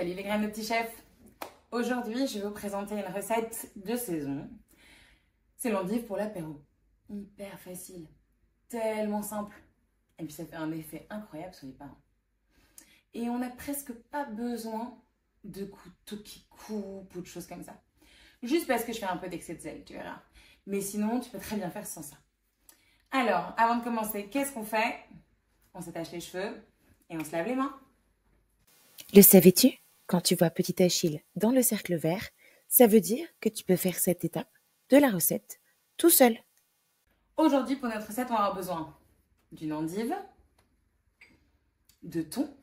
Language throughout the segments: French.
Salut les graines de petit chef. Aujourd'hui, je vais vous présenter une recette de saison. C'est l'endive pour l'apéro. Hyper facile, tellement simple. Et puis ça fait un effet incroyable sur les parents. Et on n'a presque pas besoin de couteau qui coupe ou de choses comme ça. Juste parce que je fais un peu d'excès de zèle, tu verras. Mais sinon, tu peux très bien faire sans ça. Alors, avant de commencer, qu'est-ce qu'on fait? On s'attache les cheveux et on se lave les mains. Le savais-tu? Quand tu vois petit Achille dans le cercle vert, ça veut dire que tu peux faire cette étape de la recette tout seul. Aujourd'hui, pour notre recette, on va avoir besoin d'une endive, de thon,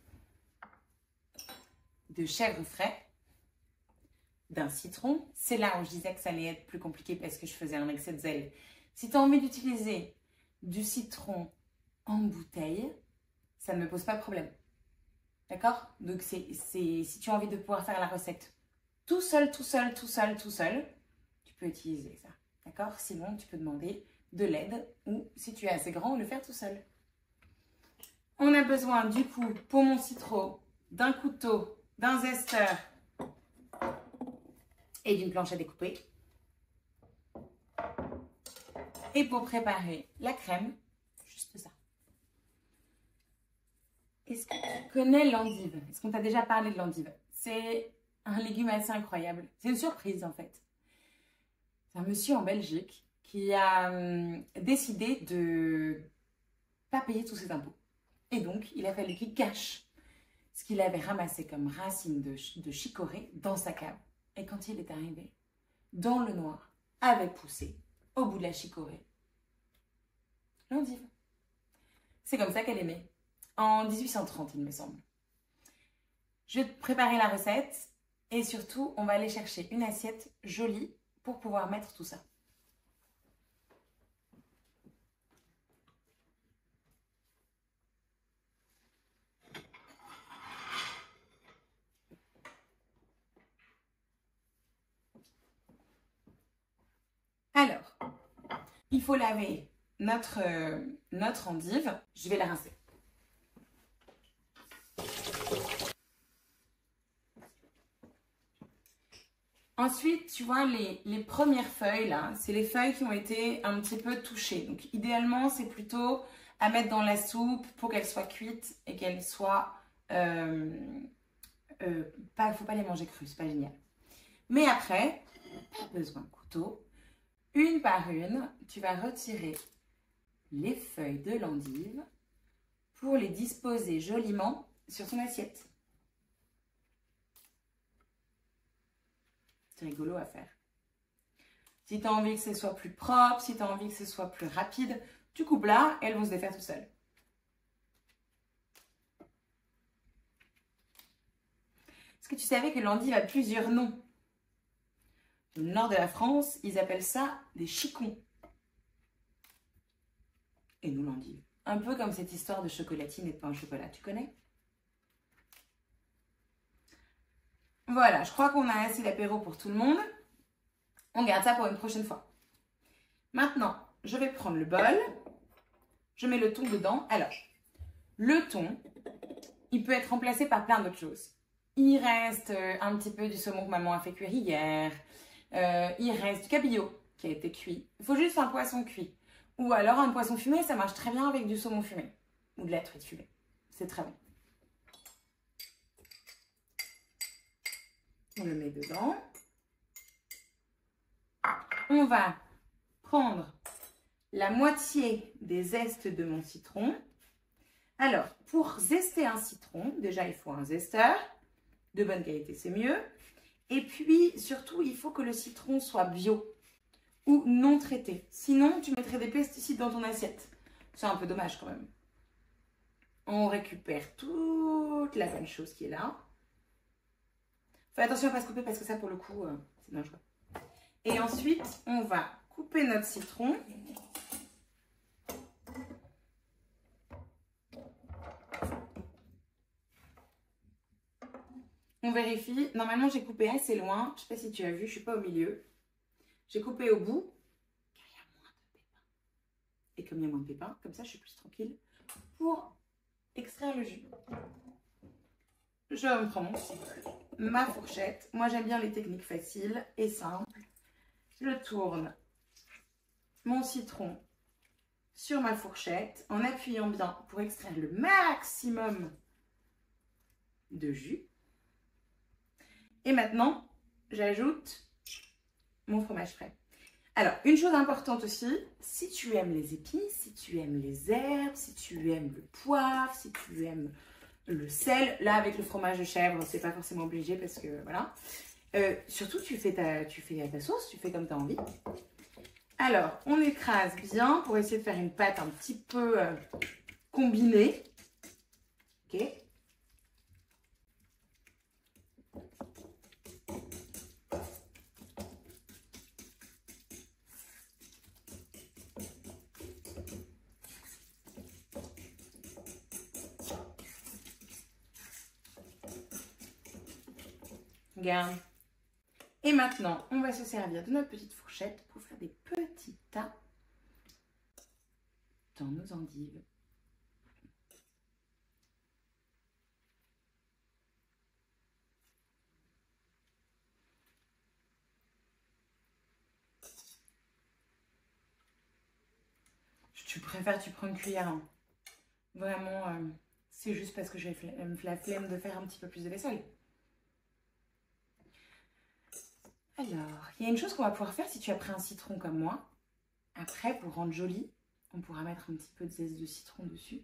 de chèvre frais, d'un citron. C'est là où je disais que ça allait être plus compliqué parce que je faisais un excès de zèle. Si tu as envie d'utiliser du citron en bouteille, ça ne me pose pas de problème. D'accord? Donc, si tu as envie de pouvoir faire la recette tout seul, tu peux utiliser ça. D'accord? Sinon, tu peux demander de l'aide ou, si tu es assez grand, le faire tout seul. On a besoin, du coup, pour mon citron, d'un couteau, d'un zesteur et d'une planche à découper. Et pour préparer la crème, juste ça. Est-ce que tu connais l'endive? Est-ce qu'on t'a déjà parlé de l'endive? C'est un légume assez incroyable. C'est une surprise en fait. C'est un monsieur en Belgique qui a décidé de pas payer tous ses impôts. Et donc, il a fallu qu'il cache ce qu'il avait ramassé comme racines de chicorée dans sa cave. Et quand il est arrivé, dans le noir, avait poussé, au bout de la chicorée, l'endive. C'est comme ça qu'elle est née. En 1830, il me semble. Je vais te préparer la recette et surtout, on va aller chercher une assiette jolie pour pouvoir mettre tout ça. Alors, il faut laver notre endive. Je vais la rincer. Ensuite, tu vois, les premières feuilles, là, c'est les feuilles qui ont été un petit peu touchées. Donc, idéalement, c'est plutôt à mettre dans la soupe pour qu'elle soit cuite et qu'elle soit... faut pas les manger crues, c'est pas génial. Mais après, pas besoin de couteau. Une par une, tu vas retirer les feuilles de l'endive pour les disposer joliment sur ton assiette. C'est rigolo à faire. Si tu as envie que ce soit plus propre, si tu as envie que ce soit plus rapide, tu coupes là et elles vont se défaire tout seules. Est-ce que tu savais que l'endive a plusieurs noms? Au nord de la France, ils appellent ça des chicons. Et nous, l'endive. Un peu comme cette histoire de chocolatine et de pain au chocolat, tu connais? Voilà, je crois qu'on a assez d'apéro pour tout le monde. On garde ça pour une prochaine fois. Maintenant, je vais prendre le bol. Je mets le thon dedans. Alors, le thon, il peut être remplacé par plein d'autres choses. Il reste un petit peu du saumon que maman a fait cuire hier. Il reste du cabillaud qui a été cuit. Il faut juste un poisson cuit. Ou alors un poisson fumé, ça marche très bien avec du saumon fumé. Ou de la truite fumée. C'est très bon. On le met dedans. On va prendre la moitié des zestes de mon citron. Alors, pour zester un citron, déjà il faut un zesteur. De bonne qualité, c'est mieux. Et puis, surtout, il faut que le citron soit bio ou non traité. Sinon, tu mettrais des pesticides dans ton assiette. C'est un peu dommage quand même. On récupère toute la bonne chose qui est là. Fais attention à ne pas se couper parce que ça, pour le coup, c'est dangereux. Et ensuite, on va couper notre citron. On vérifie. Normalement, j'ai coupé assez loin. Je ne sais pas si tu as vu, je ne suis pas au milieu. J'ai coupé au bout. Car il y a moins de pépins. Et comme il y a moins de pépins, comme ça, je suis plus tranquille pour extraire le jus. Je me prends mon ciseau. ma fourchette. Moi, j'aime bien les techniques faciles et simples. Je tourne mon citron sur ma fourchette en appuyant bien pour extraire le maximum de jus. Et maintenant, j'ajoute mon fromage frais. Alors, une chose importante aussi, si tu aimes les épices, si tu aimes les herbes, si tu aimes le poivre, si tu aimes le sel, là avec le fromage de chèvre, c'est pas forcément obligé parce que voilà. Surtout, tu fais ta sauce, tu fais comme tu as envie. Alors, on écrase bien pour essayer de faire une pâte un petit peu combinée. Ok. Regarde. Et maintenant, on va se servir de notre petite fourchette pour faire des petits tas dans nos endives. Tu préfères, tu prends une cuillère. Hein. Vraiment, c'est juste parce que j'ai la flemme de faire un petit peu plus de vaisselle. Alors, il y a une chose qu'on va pouvoir faire si tu as pris un citron comme moi. Après, pour rendre joli, on pourra mettre un petit peu de zeste de citron dessus.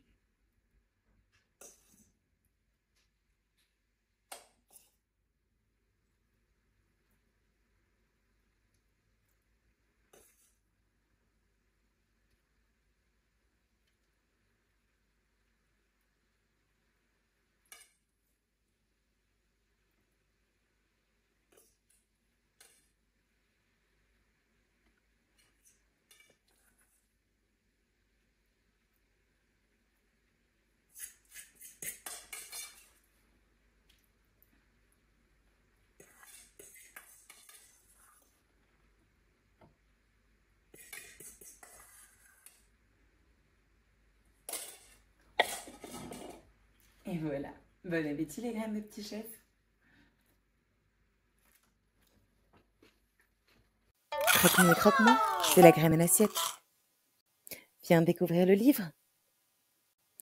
Et voilà. Bon appétit les graines de petit chef. Croque-moi et croque-moi, de la graine à l'assiette. Viens découvrir le livre.